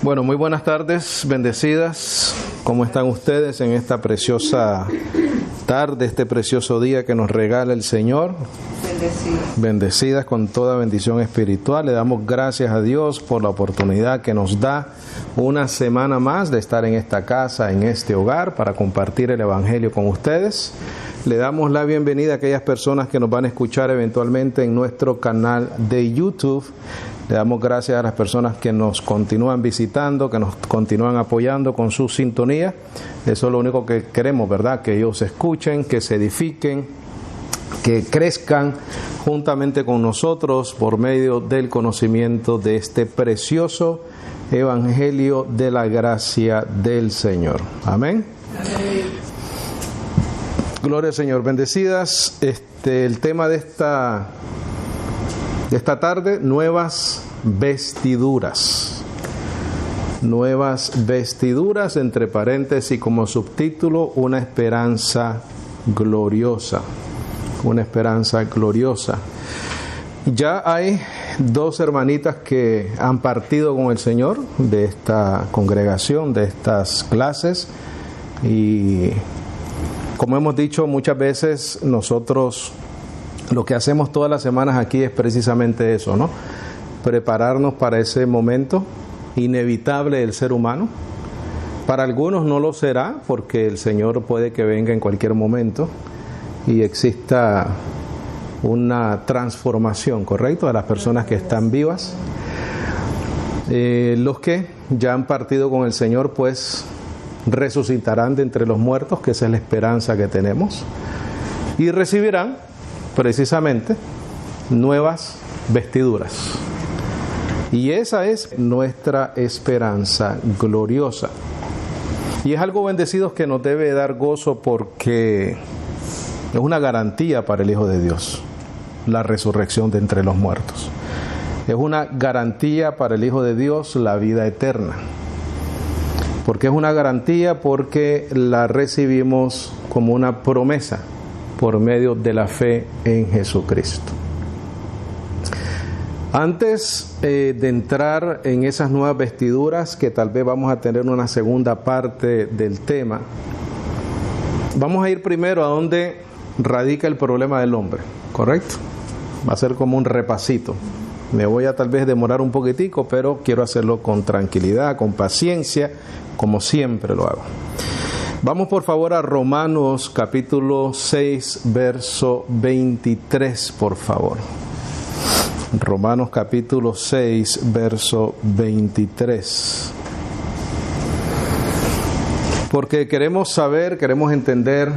Bueno, muy buenas tardes, bendecidas. ¿Cómo están ustedes en esta preciosa tarde, este precioso día que nos regala el Señor? Bendecidas con toda bendición espiritual. Le damos gracias a Dios por la oportunidad que nos da una semana más de estar en esta casa, en este hogar, para compartir el Evangelio con ustedes. Le damos la bienvenida a aquellas personas que nos van a escuchar eventualmente en nuestro canal de YouTube. Le damos gracias a las personas que nos continúan visitando, que nos continúan apoyando con su sintonía. Eso es lo único que queremos, ¿verdad? Que ellos escuchen, que se edifiquen, que crezcan juntamente con nosotros por medio del conocimiento de este precioso Evangelio de la gracia del Señor. Amén. Gloria al Señor. Bendecidas. El tema de esta tarde, nuevas vestiduras. Nuevas vestiduras, entre paréntesis como subtítulo, una esperanza gloriosa. Una esperanza gloriosa. Ya hay dos hermanitas que han partido con el Señor de esta congregación, de estas clases, y como hemos dicho muchas veces, nosotros lo que hacemos todas las semanas aquí es precisamente eso, ¿no? Prepararnos para ese momento inevitable del ser humano. Para algunos no lo será, porque el Señor puede que venga en cualquier momento y exista una transformación, ¿correcto?, de las personas que están vivas. Los que ya han partido con el Señor, pues resucitarán de entre los muertos, que esa es la esperanza que tenemos, y recibirán precisamente nuevas vestiduras. Y esa es nuestra esperanza gloriosa. Y es algo, bendecidos, que nos debe dar gozo, porque es una garantía para el Hijo de Dios, la resurrección de entre los muertos. Es una garantía para el Hijo de Dios, la vida eterna. Porque es una garantía, porque la recibimos como una promesa por medio de la fe en Jesucristo. Antes de entrar en esas nuevas vestiduras, que tal vez vamos a tener una segunda parte del tema, vamos a ir primero a donde radica el problema del hombre, ¿correcto? Va a ser como un repasito. Me voy a tal vez demorar un poquitico, pero quiero hacerlo con tranquilidad, con paciencia, como siempre lo hago. Vamos por favor a Romanos capítulo 6, verso 23, por favor. Romanos capítulo 6, verso 23. Porque queremos saber, queremos entender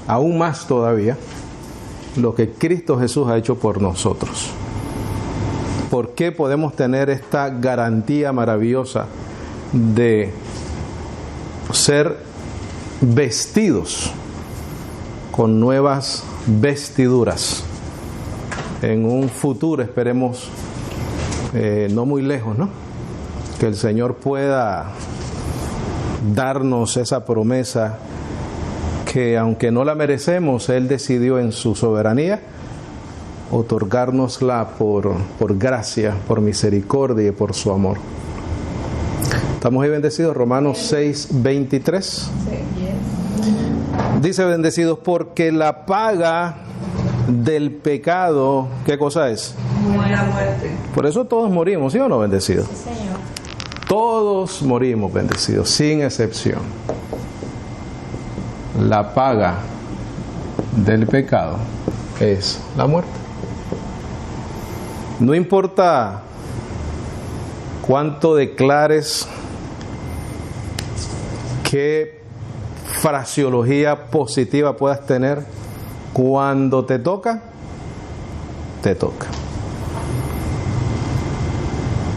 aún más todavía lo que Cristo Jesús ha hecho por nosotros. ¿Por qué podemos tener esta garantía maravillosa de ser vestidos con nuevas vestiduras en un futuro, esperemos, no muy lejos, ¿no? Que el Señor pueda darnos esa promesa que, aunque no la merecemos, Él decidió en su soberanía otorgárnosla por gracia, por misericordia y por su amor. ¿Estamos ahí bendecidos? Romanos 6, 23. Dice, bendecidos, porque la paga del pecado, ¿qué cosa es? La muerte. Por eso todos morimos, ¿sí o no, bendecidos? Sí, Señor. Todos morimos, bendecidos, sin excepción. La paga del pecado es la muerte. No importa cuánto declares, qué fraseología positiva puedas tener, cuando te toca, te toca.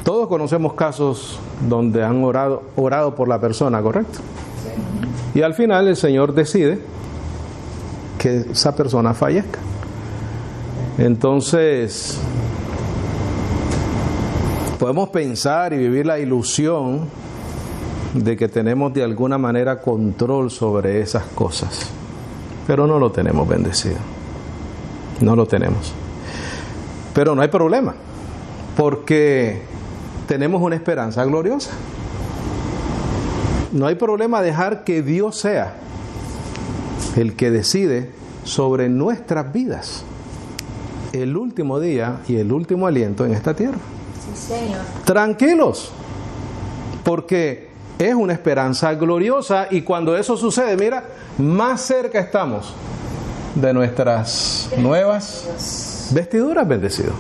Todos conocemos casos donde han orado por la persona, ¿correcto? Sí. Y al final el Señor decide que esa persona fallezca. Entonces, podemos pensar y vivir la ilusión de que tenemos de alguna manera control sobre esas cosas, pero no lo tenemos, bendecido. No lo tenemos. Pero no hay problema, porque tenemos una esperanza gloriosa. no hay problema dejar que Dios sea el que decide sobre nuestras vidas, el último día y el último aliento en esta tierra. Sí, Señor. Tranquilos, porque es una esperanza gloriosa, y cuando eso sucede, mira, más cerca estamos de nuestras nuevas vestiduras, bendecido.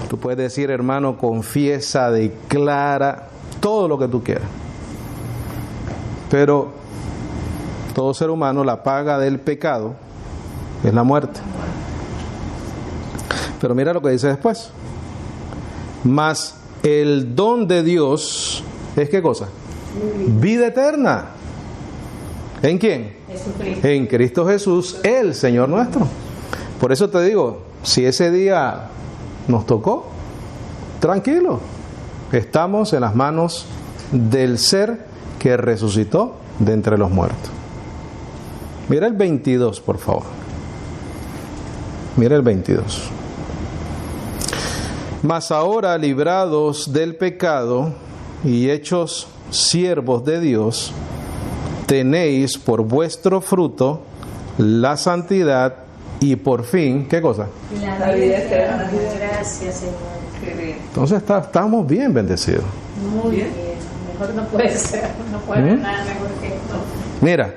Tú puedes decir, hermano, confiesa, declara, todo lo que tú quieras. Pero todo ser humano, la paga del pecado es la muerte. Pero mira lo que dice después. Mas el don de Dios es, ¿qué cosa? Vida eterna. ¿En quién? Jesucristo. En Cristo Jesús, el Señor nuestro. Por eso te digo, si ese día nos tocó, tranquilo, estamos en las manos del ser que resucitó de entre los muertos. Mira el 22, por favor. Mira el 22. Mas ahora, librados del pecado y hechos siervos de Dios, tenéis por vuestro fruto la santidad y por fin, ¿qué cosa? La vida eterna. Gracias, Señor. Qué bien. Entonces estamos bien bendecidos. Muy bien. Mejor no puede ser. No puede haber nada mejor que esto. Mira,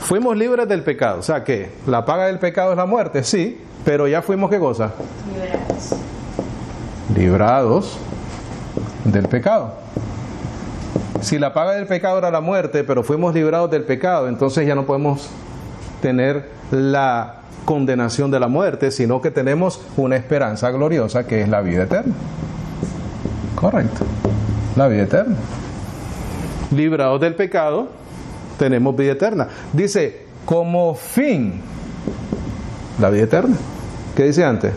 fuimos libres del pecado. O sea que la paga del pecado es la muerte, sí, pero ya fuimos, ¿qué cosa? Liberados. Librados del pecado. Si la paga del pecado era la muerte, pero fuimos librados del pecado, entonces ya no podemos tener la condenación de la muerte, sino que tenemos una esperanza gloriosa que es la vida eterna. Correcto, la vida eterna. Librados del pecado, tenemos vida eterna. Dice, como fin, la vida eterna. ¿Qué dice antes?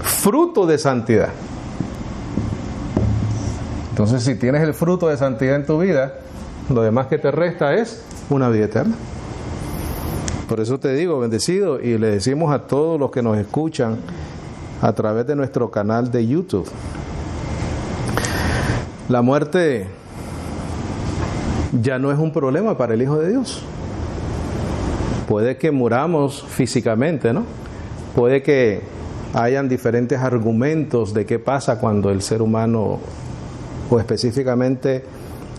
Fruto de santidad. Entonces, si tienes el fruto de santidad en tu vida, lo demás que te resta es una vida eterna. Por eso te digo, bendecido, y le decimos a todos los que nos escuchan a través de nuestro canal de YouTube, la muerte ya no es un problema para el Hijo de Dios. Puede que muramos físicamente, ¿no? Puede que hayan diferentes argumentos de qué pasa cuando el ser humano, o específicamente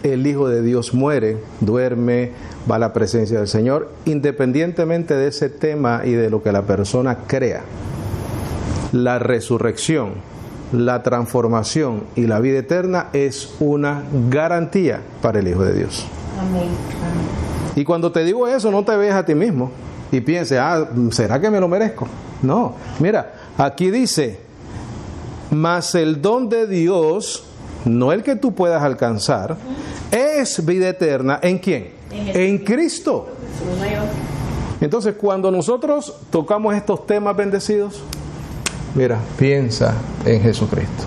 el Hijo de Dios, muere, duerme, va a la presencia del Señor. Independientemente de ese tema y de lo que la persona crea, la resurrección, la transformación y la vida eterna es una garantía para el Hijo de Dios. Amén. Y cuando te digo eso, no te veas a ti mismo y pienses, ¿será que me lo merezco? No, mira, aquí dice, mas el don de Dios, no el que tú puedas alcanzar, es vida eterna. ¿En quién? En Cristo. Entonces, cuando nosotros tocamos estos temas, bendecidos, mira, piensa en Jesucristo.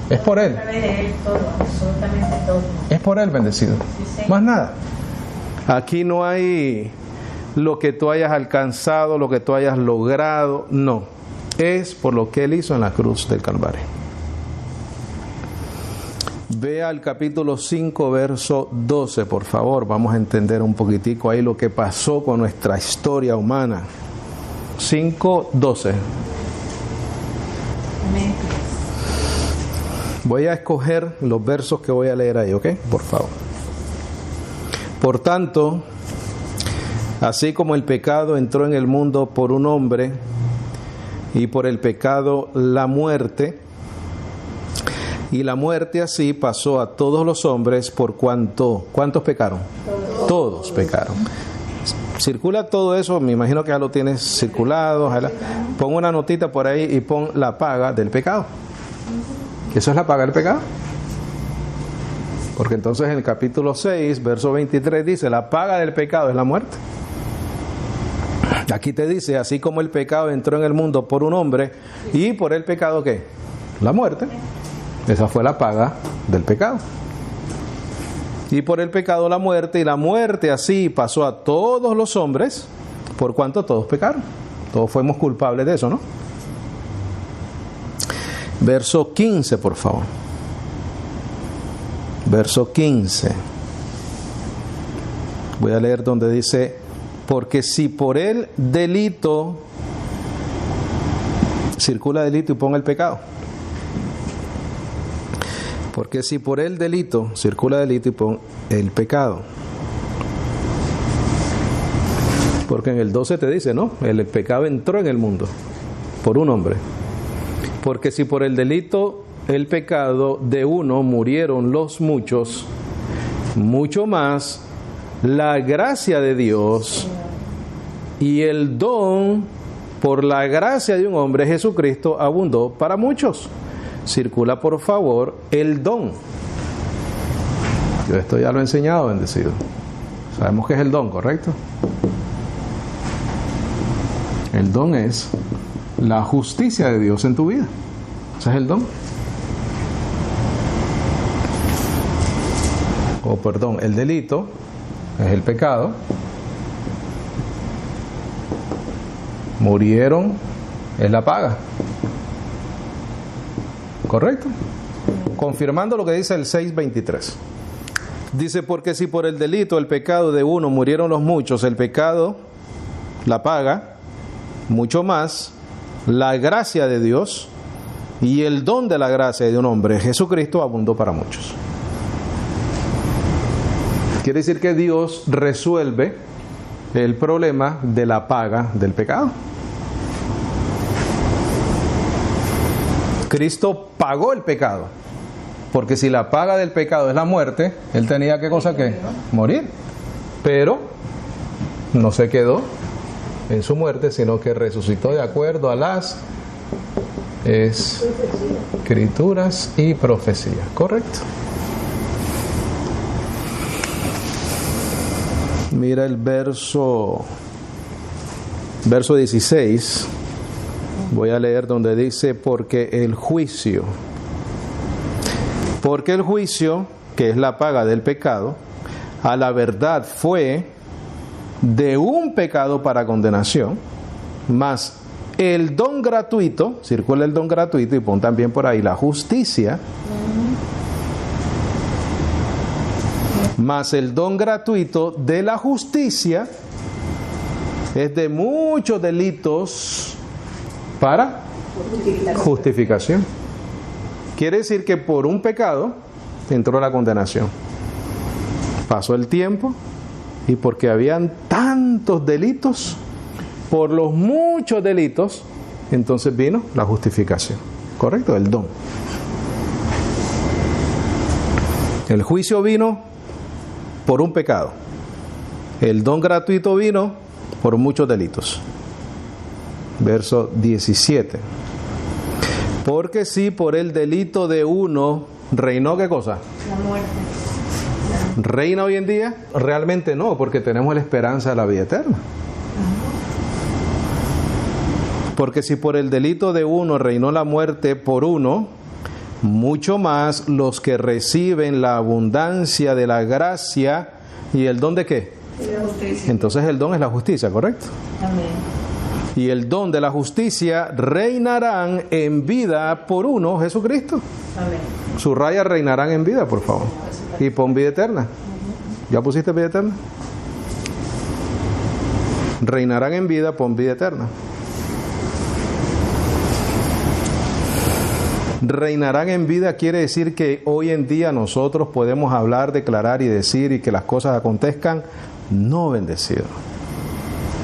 Es por Él. Todo, absolutamente todo. Es por Él, bendecido. Sí, más nada. Aquí no hay lo que tú hayas alcanzado, lo que tú hayas logrado. No. Es por lo que Él hizo en la cruz del Calvario. Vea el capítulo 5, verso 12, por favor. Vamos a entender un poquitico ahí lo que pasó con nuestra historia humana. 5, 12. Amén. Voy a escoger los versos que voy a leer ahí, ¿ok? Por favor. Por tanto, así como el pecado entró en el mundo por un hombre, y por el pecado la muerte, y la muerte así pasó a todos los hombres por cuanto, ¿cuántos pecaron? Todos pecaron. Circula todo eso, me imagino que ya lo tienes circulado. Ojalá. Pon una notita por ahí y pon la paga del pecado. ¿Eso es la paga del pecado? Porque entonces en el capítulo 6, verso 23 dice, la paga del pecado es la muerte. Aquí te dice, así como el pecado entró en el mundo por un hombre, y por el pecado, ¿qué? La muerte. Esa fue la paga del pecado. Y por el pecado la muerte, y la muerte así pasó a todos los hombres, por cuanto todos pecaron. Todos fuimos culpables de eso, ¿no? Verso 15, por favor. verso 15. Voy a leer donde dice: porque si por el delito, circula delito y pon el pecado. Porque si por el delito, circula delito y pon el pecado. Porque en el 12 te dice, ¿no? El pecado entró en el mundo por un hombre. Porque si por el delito, el pecado de uno murieron los muchos, mucho más la gracia de Dios y el don por la gracia de un hombre, Jesucristo, abundó para muchos. Circula, por favor, el don. Yo esto ya lo he enseñado, bendecido. Sabemos qué es el don, ¿correcto? El don es la justicia de Dios en tu vida. Ese es el don. Perdón, el delito es el pecado. Murieron es la paga. ¿Correcto? Confirmando lo que dice el 6:23. Dice, porque si por el delito, el pecado de uno murieron los muchos, el pecado, la paga, mucho más la gracia de Dios y el don de la gracia de un hombre, Jesucristo, abundó para muchos. Quiere decir que Dios resuelve el problema de la paga del pecado. Cristo pagó el pecado, porque si la paga del pecado es la muerte, Él tenía ¿qué cosa que? Morir. Pero no se quedó en su muerte, sino que resucitó de acuerdo a las escrituras y profecías. Correcto. Mira el verso 16. Voy a leer donde dice, porque el juicio, que es la paga del pecado, a la verdad fue de un pecado para condenación, mas el don gratuito, circula el don gratuito y pon también por ahí la justicia, mas el don gratuito de la justicia es de muchos delitos para justificación. Quiere decir que por un pecado entró la condenación. Pasó el tiempo y porque habían tantos delitos, por los muchos delitos, entonces vino la justificación. ¿Correcto? El don. El juicio vino por un pecado. El don gratuito vino por muchos delitos. Verso 17. Porque si por el delito de uno reinó, ¿qué cosa? La muerte. ¿Reina hoy en día? Realmente no, porque tenemos la esperanza de la vida eterna. Porque si por el delito de uno reinó la muerte por uno, mucho más los que reciben la abundancia de la gracia y el don de ¿qué? La justicia. Entonces el don es la justicia, ¿correcto? Amén. Y el don de la justicia reinarán en vida por uno, Jesucristo. Amén. Subraya reinarán en vida, por favor. Y pon vida eterna. ¿Ya pusiste vida eterna? Reinarán en vida, pon vida eterna. Reinarán en vida quiere decir que hoy en día nosotros podemos hablar, declarar y decir y que las cosas acontezcan. No, bendecido.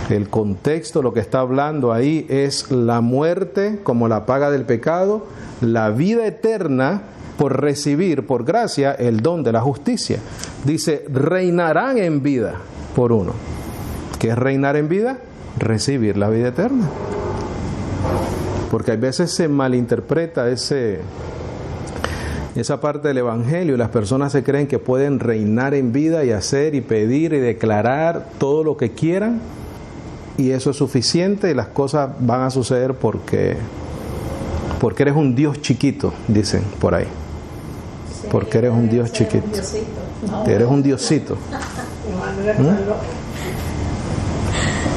El contexto, lo que está hablando ahí es la muerte como la paga del pecado, la vida eterna por recibir por gracia el don de la justicia. Dice, reinarán en vida por uno. ¿Qué es reinar en vida? Recibir la vida eterna. Porque a veces se malinterpreta esa parte del Evangelio y las personas se creen que pueden reinar en vida y hacer y pedir y declarar todo lo que quieran. Y eso es suficiente y las cosas van a suceder porque eres un Dios chiquito, dicen por ahí. Sí, porque eres un Dios chiquito. Eres un Diosito.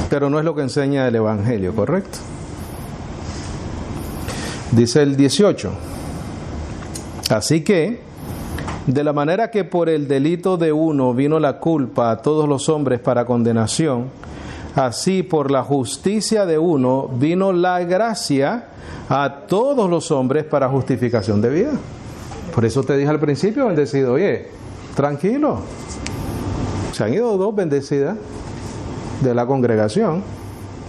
Pero no es lo que enseña el Evangelio, ¿correcto? Dice el 18. Así que De la manera que por el delito de uno vino la culpa a todos los hombres para condenación, así por la justicia de uno vino la gracia a todos los hombres para justificación de vida. Por eso te dije al principio, bendecido, oye, tranquilo. Se han ido 2 bendecidas de la congregación,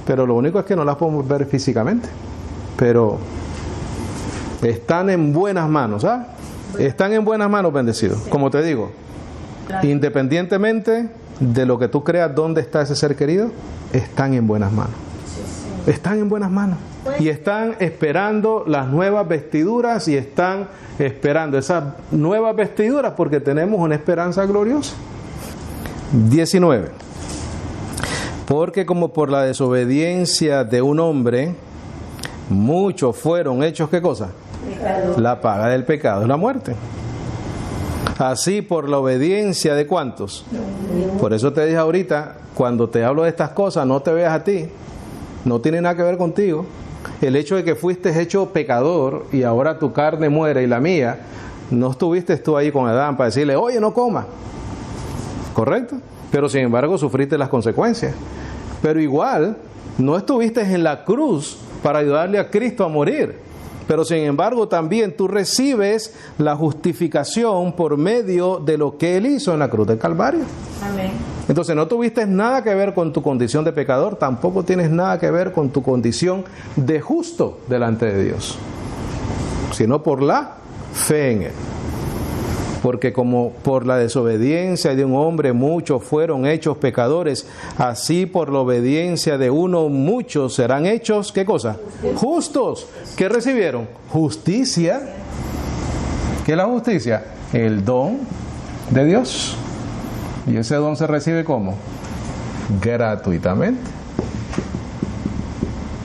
pero lo único es que no las podemos ver físicamente. Pero están en buenas manos, ¿ah? Están en buenas manos, bendecidos. Como te digo, independientemente de lo que tú creas, dónde está ese ser querido, están en buenas manos. Están en buenas manos. Y están esperando las nuevas vestiduras y están esperando esas nuevas vestiduras porque tenemos una esperanza gloriosa. 19. Porque como por la desobediencia de un hombre, muchos fueron hechos, ¿qué cosa? Pecado. La paga del pecado es la muerte. Así por la obediencia de ¿cuántos? Por eso te dije ahorita, cuando te hablo de estas cosas, no te veas a ti. No tiene nada que ver contigo. El hecho de que fuiste hecho pecador y ahora tu carne muere y la mía, no estuviste tú ahí con Adán para decirle, oye, no coma. ¿Correcto? Pero sin embargo sufriste las consecuencias. Pero igual, no estuviste en la cruz para ayudarle a Cristo a morir. Pero sin embargo también tú recibes la justificación por medio de lo que Él hizo en la cruz del Calvario. Amén. Entonces no tuviste nada que ver con tu condición de pecador, tampoco tienes nada que ver con tu condición de justo delante de Dios, sino por la fe en Él. Porque como por la desobediencia de un hombre muchos fueron hechos pecadores, así por la obediencia de uno muchos serán hechos, ¿qué cosa? Justos. ¿Qué recibieron? Justicia. ¿Qué es la justicia? El don de Dios. ¿Y ese don se recibe cómo? Gratuitamente.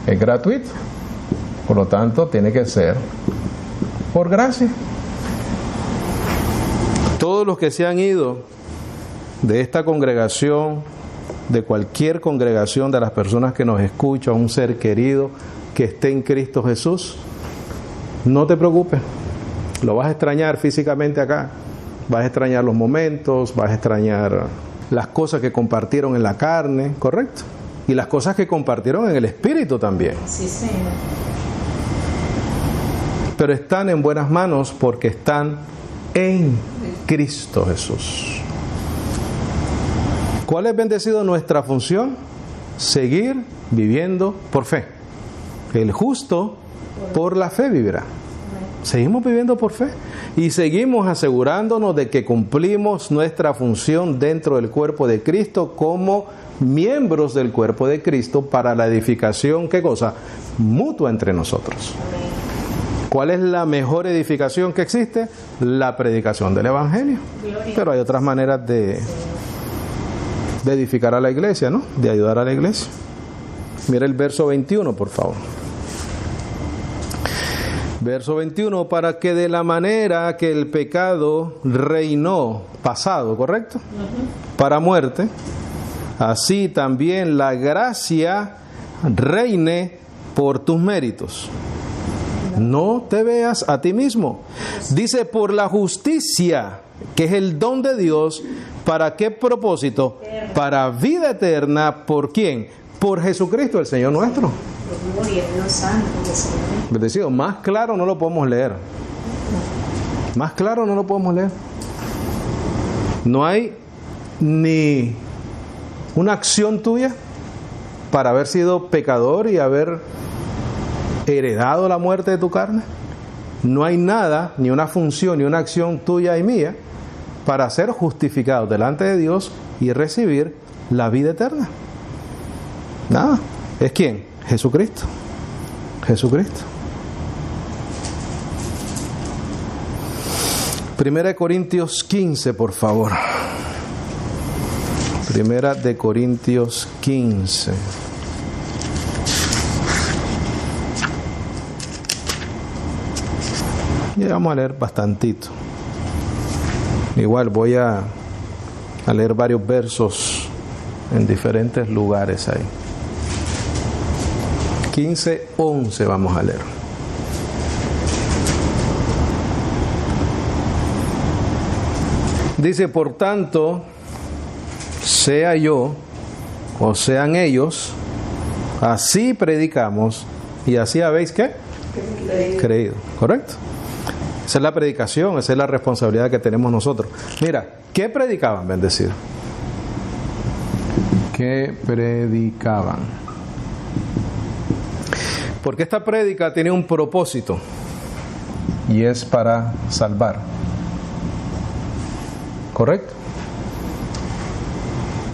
Es gratuito. Por lo tanto, tiene que ser por gracia. Todos los que se han ido de esta congregación, de cualquier congregación, de las personas que nos escuchan, un ser querido que esté en Cristo Jesús, no te preocupes, lo vas a extrañar físicamente acá, vas a extrañar los momentos, vas a extrañar las cosas que compartieron en la carne, ¿correcto? Y las cosas que compartieron en el Espíritu también. Sí, Señor. Pero están en buenas manos porque están en Cristo Jesús. ¿Cuál es, bendecido, nuestra función? Seguir viviendo por fe. El justo por la fe vivirá. Seguimos viviendo por fe y seguimos asegurándonos de que cumplimos nuestra función dentro del cuerpo de Cristo como miembros del cuerpo de Cristo para la edificación, ¿qué cosa? Mutua entre nosotros. ¿Cuál es la mejor edificación que existe? La predicación del Evangelio. Pero hay otras maneras de edificar a la iglesia, ¿no? De ayudar a la iglesia. Mira el verso 21, por favor. Verso 21, para que de la manera que el pecado reinó, pasado, ¿correcto? Para muerte, así también la gracia reine por tus méritos. No te veas a ti mismo. Dice, por la justicia, que es el don de Dios, ¿para qué propósito? Para vida eterna, ¿por quién? Por Jesucristo, el Señor nuestro. Bendecido, más claro no lo podemos leer. Más claro no lo podemos leer. No hay ni una acción tuya para haber sido pecador y haber heredado la muerte de tu carne. No hay nada, ni una función, ni una acción tuya y mía para ser justificados delante de Dios y recibir la vida eterna. Nada. ¿Es quién? Jesucristo. Jesucristo. Primera de Corintios 15, por favor. Primera de Corintios 15. Y vamos a leer bastantito. Igual voy a leer varios versos en diferentes lugares ahí. 15:11 vamos a leer. Dice, por tanto, sea yo o sean ellos, así predicamos y así habéis ¿qué? Creído. ¿Correcto? Esa es la predicación, esa es la responsabilidad que tenemos nosotros. Mira, ¿qué predicaban, bendecido? ¿Qué predicaban? Porque esta prédica tiene un propósito y es para salvar. ¿Correcto?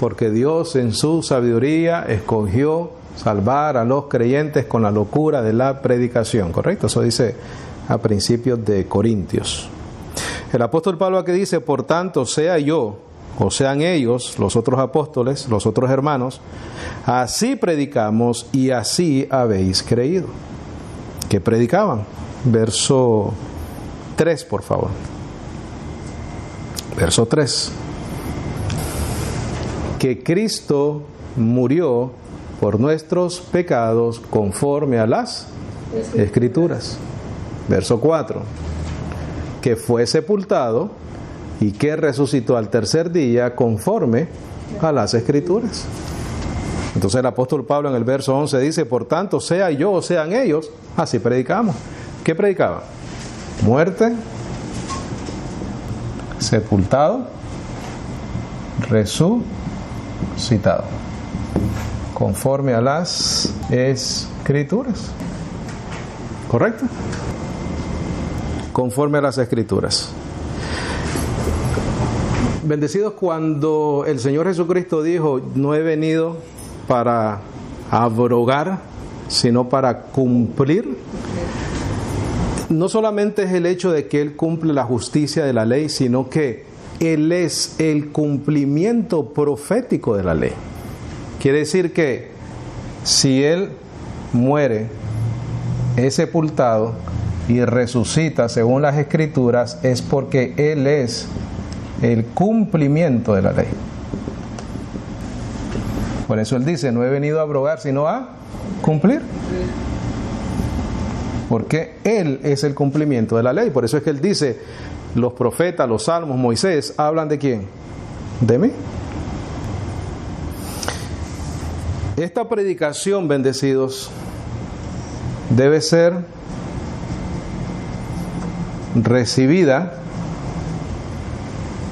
Porque Dios en su sabiduría escogió salvar a los creyentes con la locura de la predicación. ¿Correcto? Eso dice a principios de Corintios. El apóstol Pablo aquí dice, por tanto, sea yo o sean ellos, los otros apóstoles, los otros hermanos, así predicamos y así habéis creído. ¿Qué predicaban? Verso 3, por favor. Verso 3. Que Cristo murió por nuestros pecados conforme a las Escrituras. Verso 4. Que fue sepultado y que resucitó al tercer día conforme a las Escrituras. Entonces el apóstol Pablo en el verso 11 dice, por tanto, sea yo o sean ellos, así predicamos. ¿Qué predicaban? Muerte, sepultado, resucitado, conforme a las Escrituras. ¿Correcto? Conforme a las Escrituras. Bendecidos, cuando el Señor Jesucristo dijo, no he venido para abrogar, sino para cumplir, no solamente es el hecho de que Él cumple la justicia de la ley, sino que Él es el cumplimiento profético de la ley. Quiere decir que si Él muere, es sepultado y resucita según las Escrituras, es porque Él es el cumplimiento de la ley. Por eso Él dice, no he venido a abrogar, sino a cumplir. Porque Él es el cumplimiento de la ley. Por eso es que Él dice, los profetas, los salmos, Moisés, ¿hablan de quién? De mí. Esta predicación, bendecidos, debe ser recibida,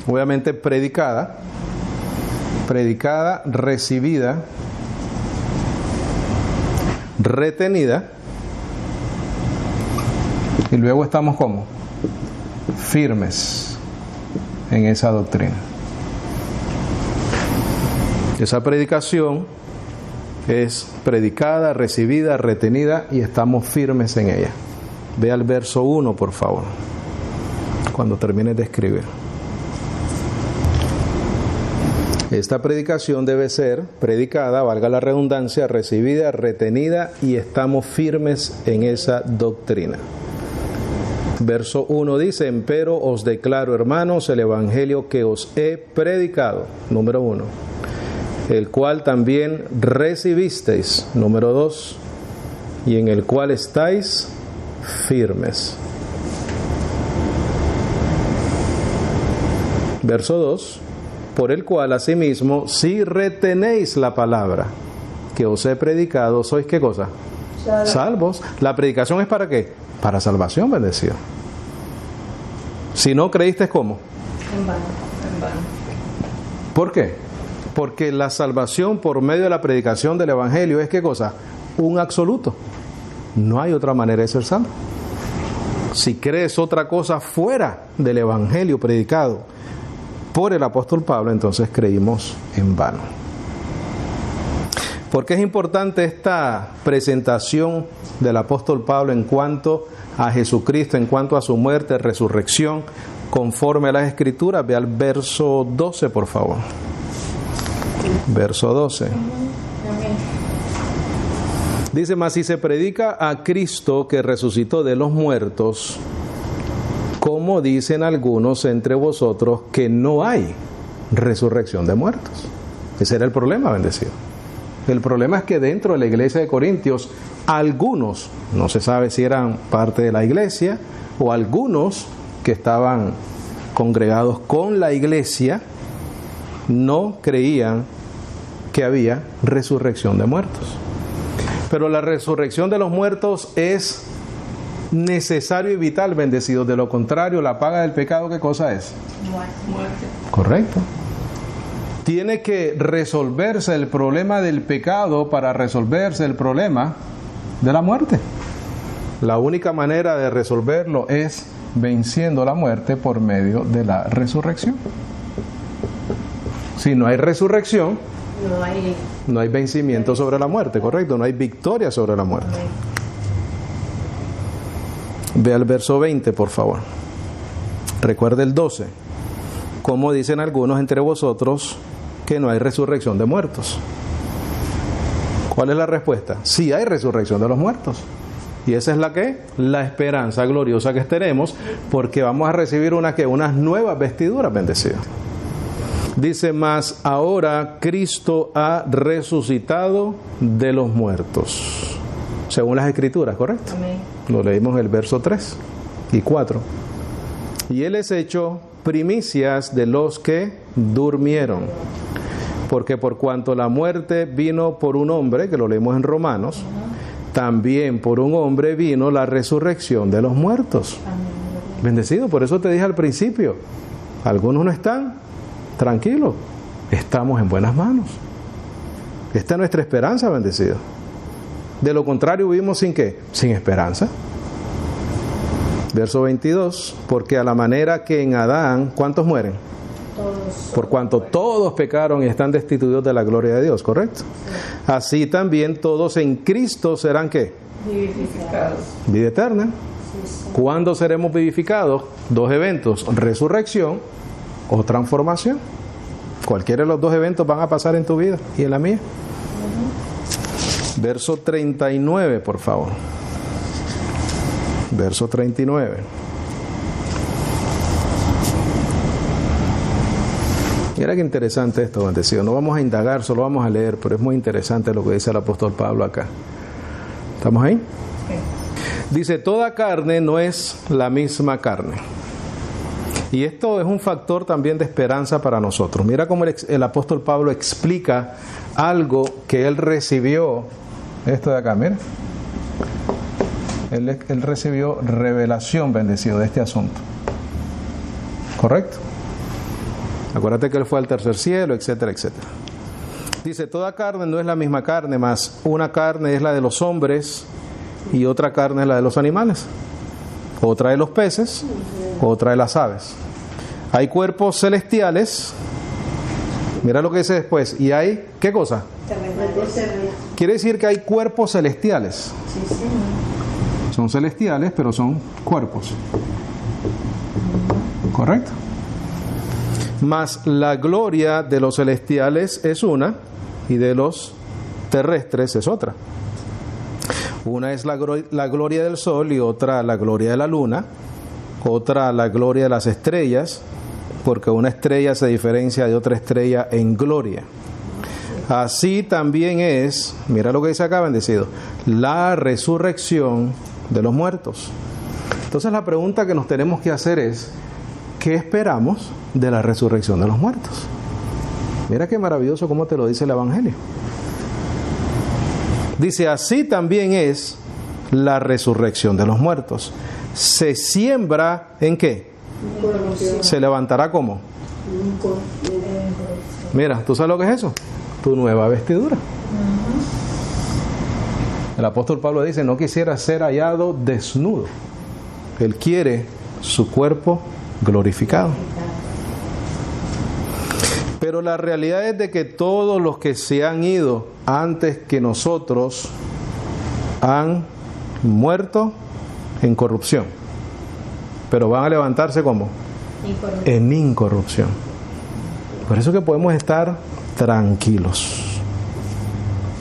obviamente predicada, recibida, retenida, y luego estamos como firmes en esa doctrina. Esa predicación es predicada, recibida, retenida y estamos firmes en ella. Ve al verso 1, por favor, cuando termines de escribir. Esta predicación debe ser predicada, valga la redundancia, recibida, retenida y estamos firmes en esa doctrina. Verso 1 dice, empero os declaro, hermanos, el evangelio que os he predicado, número 1, el cual también recibisteis, número 2, y en el cual estáis firmes. Verso 2, por el cual asimismo, si retenéis la palabra que os he predicado, ¿sois qué cosa? Salvos. ¿La predicación es para qué? Para salvación, bendecido. Si no creíste, ¿cómo? En vano. ¿Por qué? Porque la salvación por medio de la predicación del Evangelio es ¿qué cosa? Un absoluto. No hay otra manera de ser salvo. Si crees otra cosa fuera del Evangelio predicado por el apóstol Pablo, entonces creímos en vano. ¿Por qué es importante esta presentación del apóstol Pablo en cuanto a Jesucristo, en cuanto a su muerte, resurrección, conforme a las Escrituras? Ve al verso 12, por favor. Verso 12. Dice, mas si se predica a Cristo que resucitó de los muertos, como dicen algunos entre vosotros que no hay resurrección de muertos. Ese era el problema, bendecido. El problema es que dentro de la iglesia de Corintios, algunos, no se sabe si eran parte de la iglesia, o algunos que estaban congregados con la iglesia, no creían que había resurrección de muertos. Pero la resurrección de los muertos es necesario y vital, bendecidos. De lo contrario, la paga del pecado, ¿qué cosa es? Muerte. Correcto. Tiene que resolverse el problema del pecado para resolverse el problema de la muerte. La única manera de resolverlo es venciendo la muerte por medio de la resurrección. Si no hay resurrección, no hay vencimiento sobre la muerte, correcto, no hay victoria sobre la muerte. Ve al verso 20, por favor. Recuerde el 12. Como dicen algunos entre vosotros que no hay resurrección de muertos. ¿Cuál es la respuesta? Sí hay resurrección de los muertos. Y esa es la esperanza gloriosa que tenemos, porque vamos a recibir unas nuevas vestiduras, bendecidas. Dice, mas ahora Cristo ha resucitado de los muertos, según las Escrituras, ¿correcto? Amén. Lo leímos en el verso 3 y 4. Y Él es hecho primicias de los que durmieron, porque por cuanto la muerte vino por un hombre, que lo leímos en Romanos, también por un hombre vino la resurrección de los muertos. Amén. Bendecido, por eso te dije al principio, algunos no están tranquilos, estamos en buenas manos. Esta es nuestra esperanza, bendecido. De lo contrario, vivimos sin ¿qué? Sin esperanza. Verso 22, porque a la manera que en Adán, ¿cuántos mueren? Todos. Por cuanto todos pecaron y están destituidos de la gloria de Dios, ¿correcto? Sí. Así también todos en Cristo serán ¿qué? Vivificados. Vida eterna. Sí, sí. ¿Cuándo seremos vivificados? Dos eventos, resurrección o transformación. Cualquiera de los dos eventos van a pasar en tu vida y en la mía. Verso 39, por favor. Verso 39. Mira qué interesante esto, bendecido. No vamos a indagar, solo vamos a leer, pero es muy interesante lo que dice el apóstol Pablo acá. ¿Estamos ahí? Sí. Dice, toda carne no es la misma carne. Y esto es un factor también de esperanza para nosotros. Mira cómo el apóstol Pablo explica algo que él recibió. Esto de acá, mira. Él recibió revelación, bendecido, de este asunto. ¿Correcto? Acuérdate que él fue al tercer cielo, etcétera, etcétera. Dice, toda carne no es la misma carne, mas una carne es la de los hombres y otra carne es la de los animales. Otra de los peces, otra de las aves. Hay cuerpos celestiales. Mira lo que dice después. Y hay, ¿qué cosa? Quiere decir que hay cuerpos celestiales. Sí, sí. Son celestiales, pero son cuerpos. ¿Correcto? Mas la gloria de los celestiales es una y de los terrestres es otra. Una es la gloria del sol y otra la gloria de la luna, otra la gloria de las estrellas, porque una estrella se diferencia de otra estrella en gloria. Así también es, mira lo que dice acá, bendecido, la resurrección de los muertos. Entonces la pregunta que nos tenemos que hacer es, ¿qué esperamos de la resurrección de los muertos? Mira qué maravilloso cómo te lo dice el Evangelio. Dice, así también es la resurrección de los muertos. Se siembra ¿en qué? Se levantará ¿cómo? Mira, ¿tú sabes lo que es eso? Tu nueva vestidura. El apóstol Pablo dice, no quisiera ser hallado desnudo. Él quiere su cuerpo glorificado. Pero la realidad es de que todos los que se han ido antes que nosotros han muerto en corrupción. Pero van a levantarse ¿cómo? En incorrupción. Por eso que podemos estar tranquilos.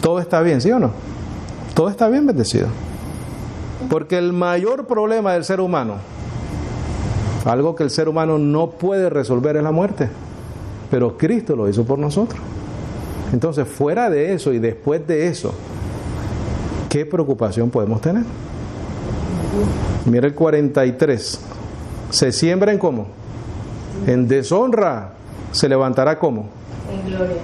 Todo está bien, ¿sí o no? Todo está bien, bendecido. Porque el mayor problema del ser humano, algo que el ser humano no puede resolver, es la muerte. Pero Cristo lo hizo por nosotros. Entonces, fuera de eso y después de eso, ¿qué preocupación podemos tener? Mira el 43. Se siembra en ¿cómo? En deshonra se levantará ¿cómo? En gloria.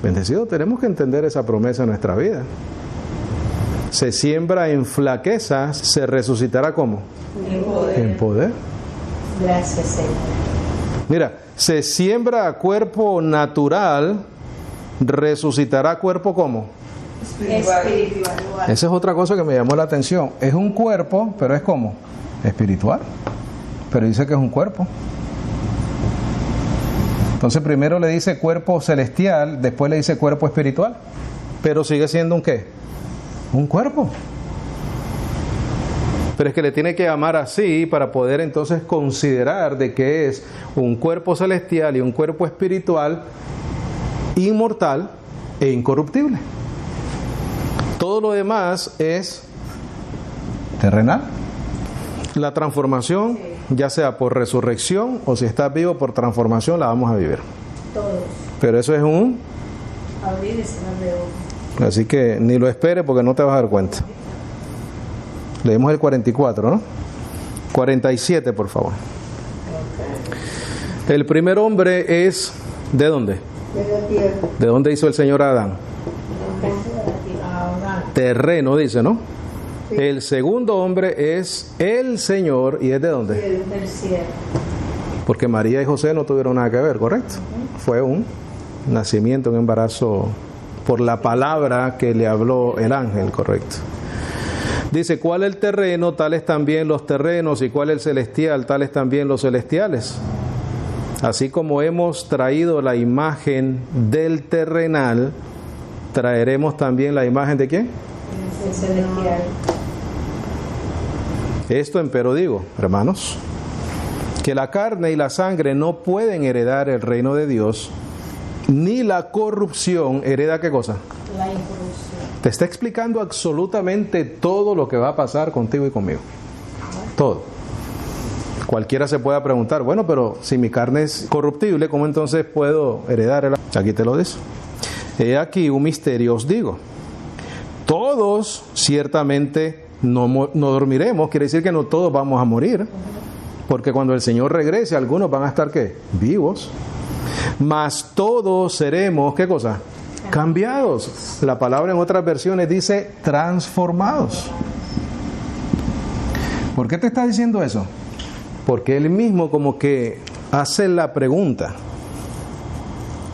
Bendecido, tenemos que entender esa promesa en nuestra vida. Se siembra en flaquezas, se resucitará ¿cómo? En poder. En poder. Gracias, Señor. Mira, se siembra a cuerpo natural, resucitará cuerpo ¿cómo? Espiritual. Esa es otra cosa que me llamó la atención. Es un cuerpo, pero es ¿cómo? Espiritual. Pero dice que es un cuerpo. Entonces primero le dice cuerpo celestial, después le dice cuerpo espiritual. Pero sigue siendo un ¿qué? Un cuerpo. Pero es que le tiene que llamar así para poder entonces considerar de que es un cuerpo celestial y un cuerpo espiritual inmortal e incorruptible. Todo lo demás es terrenal. La transformación, ya sea por resurrección o si estás vivo por transformación, la vamos a vivir. Todos. Pero eso es un... Abrir y cerrar de ojos. Así que ni lo esperes porque no te vas a dar cuenta. Leemos el 44, ¿no? 47, por favor. El primer hombre es... ¿de dónde? De la tierra. ¿De dónde hizo el Señor a Adán? Terreno, dice, ¿no? Sí. El segundo hombre es el Señor, ¿y es de dónde? Del cielo. Porque María y José no tuvieron nada que ver, ¿correcto? Fue un nacimiento, un embarazo por la palabra que le habló el ángel, ¿correcto? Dice, ¿cuál es el terreno? Tales también los terrenos, y ¿cuál es el celestial? Tales también los celestiales. Así como hemos traído la imagen del terrenal, traeremos también la imagen ¿de quién? El celestial. Esto empero digo, hermanos, que la carne y la sangre no pueden heredar el reino de Dios, ni la corrupción hereda ¿qué cosa? La incorrupción. Te está explicando absolutamente todo lo que va a pasar contigo y conmigo. Todo. Cualquiera se pueda preguntar, bueno, pero si mi carne es corruptible, ¿cómo entonces puedo heredar el... Aquí te lo dice. He aquí un misterio os digo. Todos ciertamente no dormiremos, quiere decir que no todos vamos a morir, porque cuando el Señor regrese, algunos van a estar ¿qué? Vivos. Mas todos seremos, ¿qué cosa? Cambiados. La palabra en otras versiones dice transformados. ¿Por qué te está diciendo eso? Porque él mismo como que hace la pregunta.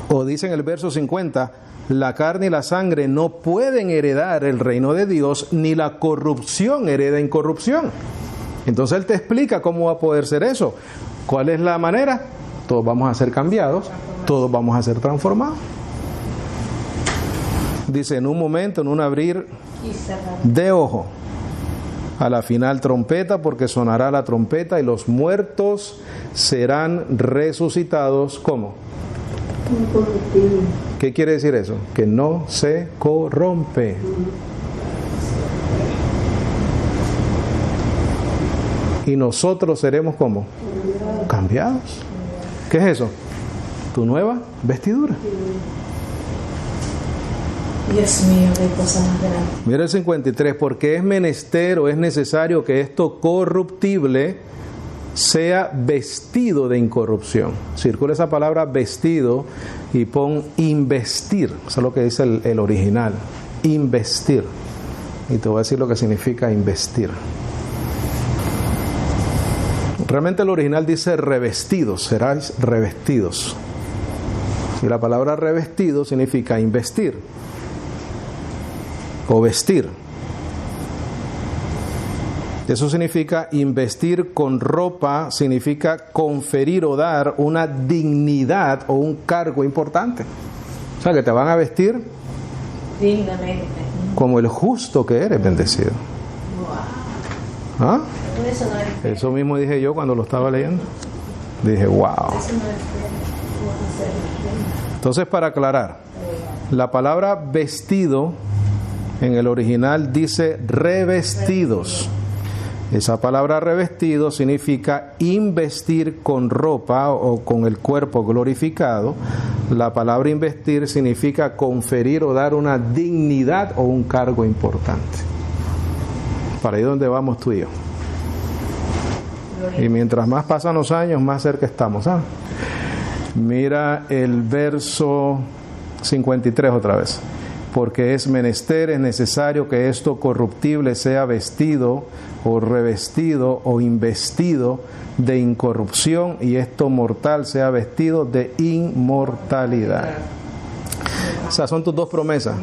O dice en el verso 50, la carne y la sangre no pueden heredar el reino de Dios, ni la corrupción hereda incorrupción. Entonces él te explica cómo va a poder ser eso. ¿Cuál es la manera? Todos vamos a ser cambiados, todos vamos a ser transformados. Dice, en un momento, en un abrir de ojo, a la final trompeta, porque sonará la trompeta y los muertos serán resucitados. ¿Cómo? Incorruptible. ¿Qué quiere decir eso? Que no se corrompe. Y nosotros seremos ¿cómo? Cambiados. ¿Qué es eso? Tu nueva vestidura. Dios mío, qué cosa más grande. Mira el 53, porque es menester o es necesario que esto corruptible sea vestido de incorrupción. Circula esa palabra vestido y pon investir. Eso es lo que dice el original. Investir. Y te voy a decir lo que significa investir. Realmente el original dice revestidos, seráis revestidos. Y la palabra revestido significa investir o vestir. Eso significa investir con ropa, significa conferir o dar una dignidad o un cargo importante. O sea, que te van a vestir dignamente, como el justo que eres, bendecido. Wow. ¿Ah? Eso, no es Eso mismo dije yo cuando lo estaba leyendo. Dije, wow. Eso no es Entonces, para aclarar, la palabra vestido en el original dice revestidos. Esa palabra revestido significa investir con ropa o con el cuerpo glorificado. La palabra investir significa conferir o dar una dignidad o un cargo importante. Para ahí donde vamos tú y yo. Y mientras más pasan los años, más cerca estamos. ¿Ah? Mira el verso 53 otra vez. Porque es menester, es necesario que esto corruptible sea vestido o revestido o investido de incorrupción, y esto mortal sea vestido de inmortalidad. O sea, son tus dos promesas: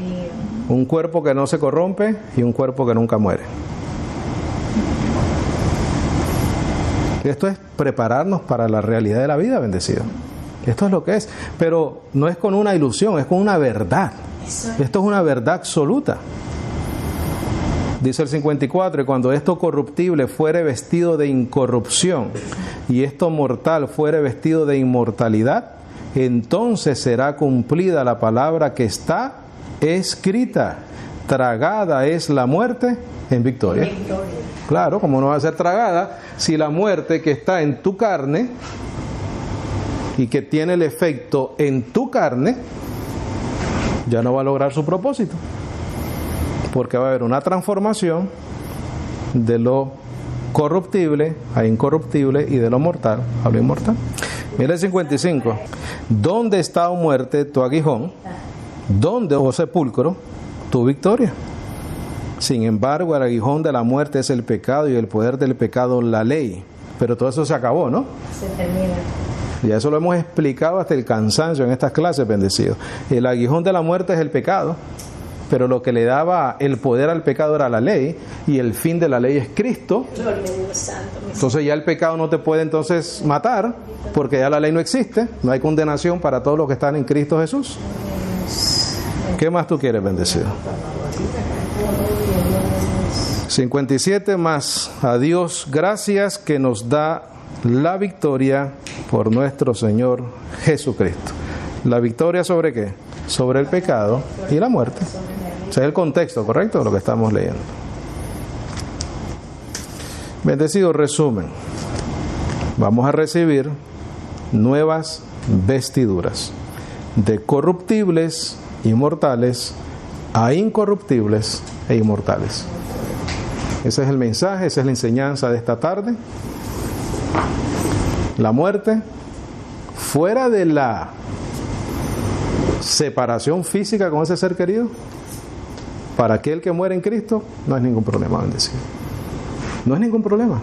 un cuerpo que no se corrompe y un cuerpo que nunca muere. Esto es prepararnos para la realidad de la vida, bendecido. Esto es lo que es, pero no es con una ilusión, es con una verdad. Esto es una verdad absoluta. Dice el 54, y cuando esto corruptible fuere vestido de incorrupción y esto mortal fuere vestido de inmortalidad, entonces será cumplida la palabra que está escrita: tragada es la muerte en victoria. Claro, como no va a ser tragada si la muerte que está en tu carne y que tiene el efecto en tu carne ya no va a lograr su propósito, porque va a haber una transformación de lo corruptible a incorruptible y de lo mortal a lo inmortal. Mira el 55. ¿Dónde está, oh muerte, tu aguijón? ¿Dónde, oh sepulcro, tu victoria? Sin embargo, el aguijón de la muerte es el pecado, y el poder del pecado la ley. Pero todo eso se acabó, ¿no? Se termina. Ya eso lo hemos explicado hasta el cansancio en estas clases, bendecidos. El aguijón de la muerte es el pecado, pero lo que le daba el poder al pecado era la ley, y el fin de la ley es Cristo. Entonces ya el pecado no te puede entonces matar, porque ya la ley no existe, no hay condenación para todos los que están en Cristo Jesús. ¿Qué más tú quieres, bendecido? 57 más. A Dios gracias que nos da la victoria por nuestro Señor Jesucristo. ¿La victoria sobre qué? Sobre el pecado y la muerte. Ese es el contexto, ¿correcto?, de lo que estamos leyendo. Bendecido, resumen. Vamos a recibir nuevas vestiduras, de corruptibles y mortales a incorruptibles e inmortales. Ese es el mensaje, esa es la enseñanza de esta tarde. La muerte, fuera de la separación física con ese ser querido, para aquel que muere en Cristo, no es ningún problema, bendecido. No es ningún problema.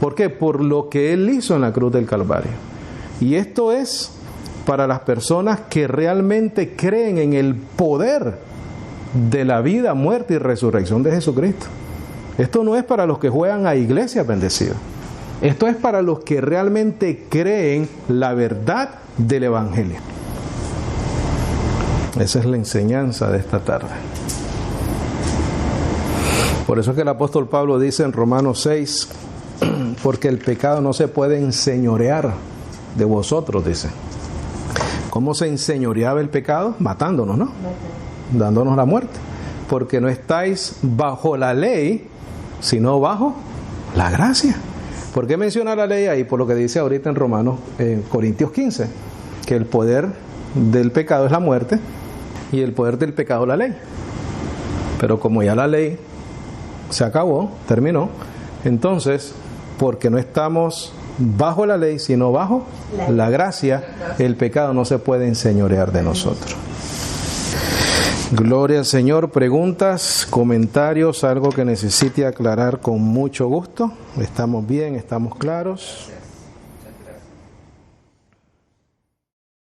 ¿Por qué? Por lo que Él hizo en la cruz del Calvario. Y esto es para las personas que realmente creen en el poder de la vida, muerte y resurrección de Jesucristo. Esto no es para los que juegan a iglesia, bendecido. Esto es para los que realmente creen la verdad del Evangelio. Esa es la enseñanza de esta tarde. Por eso es que el apóstol Pablo dice en Romanos 6, porque el pecado no se puede enseñorear de vosotros, dice. ¿Cómo se enseñoreaba el pecado? Matándonos, ¿no? Dándonos la muerte. Porque no estáis bajo la ley, sino bajo la gracia. ¿Por qué menciona la ley ahí? Por lo que dice ahorita en Romanos, en Corintios 15, que el poder del pecado es la muerte y el poder del pecado la ley. Pero como ya la ley se acabó, terminó, entonces, porque no estamos bajo la ley, sino bajo la gracia, el pecado no se puede enseñorear de nosotros. Gloria al Señor. Preguntas, comentarios, algo que necesite aclarar con mucho gusto. ¿Estamos bien? ¿Estamos claros?